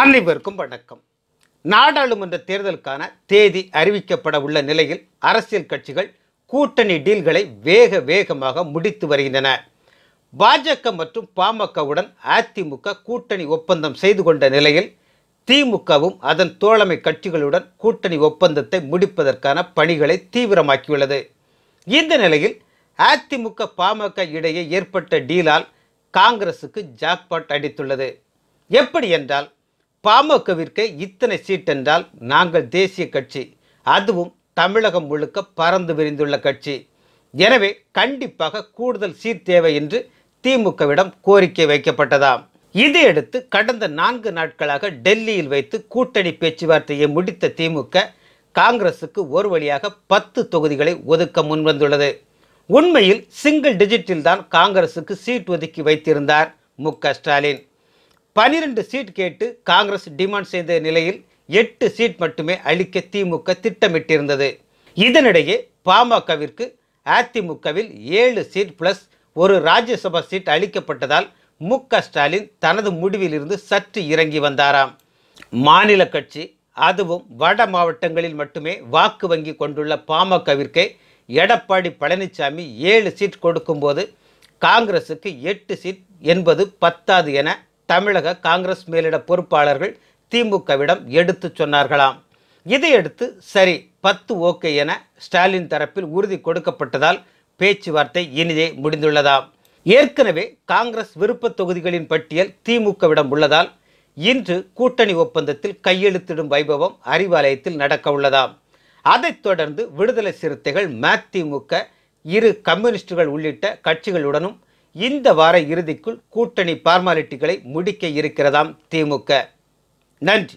அனைவருக்கும் வணக்கம். நாடாளுமன்ற தேர்தலுக்கான தேதி அறிவிக்கப்பட உள்ள நிலையில் அரசியல் கட்சிகள் கூட்டணி டீல்களை வேகமாக முடித்து வருகின்றன. பாஜக மற்றும் பாமகவுடன் அதிமுக கூட்டணி ஒப்பந்தம் செய்து கொண்ட நிலையில் திமுகவும் அதன் தோழமை கட்சிகளுடன் கூட்டணி ஒப்பந்தத்தை முடிப்பதற்கான பணிகளை தீவிரமாக்கியுள்ளது. இந்த நிலையில் அதிமுக பாமக இடையே ஏற்பட்ட டீலால் காங்கிரசுக்கு ஜாக்பாட் அடித்துள்ளது. எப்படி என்றால், பாமகவிற்கு இத்தனை சீட் என்றால் நாங்கள் தேசிய கட்சி, அதுவும் தமிழகம் முழுக்க பறந்து விரிந்துள்ள கட்சி, எனவே கண்டிப்பாக கூடுதல் சீட் தேவை என்று திமுகவிடம் கோரிக்கை வைக்கப்பட்டதாம். இதையடுத்து கடந்த 4 நாட்களாக டெல்லியில் வைத்து கூட்டணி பேச்சுவார்த்தையை முடித்த திமுக காங்கிரசுக்கு ஒரு வழியாக 10 தொகுதிகளை ஒதுக்க முன்வந்துள்ளது. உண்மையில் சிங்கிள் டிஜிட்டில் தான் காங்கிரசுக்கு சீட் ஒதுக்கி வைத்திருந்தார் மு.க.ஸ்டாலின். 12 சீட் கேட்டு காங்கிரஸ் டிமாண்ட் செய்த நிலையில் 8 சீட் மட்டுமே அளிக்க திமுக திட்டமிட்டிருந்தது. இதனிடையே பாமகவிற்கு அதிமுகவில் 7 சீட் பிளஸ் ஒரு ராஜ்யசபா சீட் அளிக்கப்பட்டதால் மு.க.ஸ்டாலின் தனது முடிவிலிருந்து சற்று இறங்கி வந்தாராம். மாநில கட்சி, அதுவும் வட மாவட்டங்களில் மட்டுமே வாக்கு வங்கி கொண்டுள்ள பாமகவிற்கு எடப்பாடி பழனிசாமி 7 சீட் கொடுக்கும்போது காங்கிரசுக்கு 8 சீட் என்பது பத்தாது என தமிழக காங்கிரஸ் மேலிட பொறுப்பாளர்கள் திமுகவிடம் எடுத்து சொன்னார்களாம். இதையடுத்து சரி 10 ஓகே என ஸ்டாலின் தரப்பில் உறுதி கொடுக்கப்பட்டதால் பேச்சுவார்த்தை இனிதே முடிந்துள்ளதாம். ஏற்கனவே காங்கிரஸ் விருப்ப தொகுதிகளின் பட்டியல் திமுகவிடம் உள்ளதால் இன்று கூட்டணி ஒப்பந்தத்தில் கையெழுத்திடும் வைபவம் அறிவாலயத்தில் நடக்க உள்ளதாம். அதைத் தொடர்ந்து விடுதலை சிறுத்தைகள், மதிமுக, 2 கம்யூனிஸ்டுகள் உள்ளிட்ட கட்சிகளுடனும் இந்த வார இறுதிக்குள் கூட்டணி பார்மாலிட்டிகளை முடிக்க இருக்கிறதாம் திமுக. நன்றி.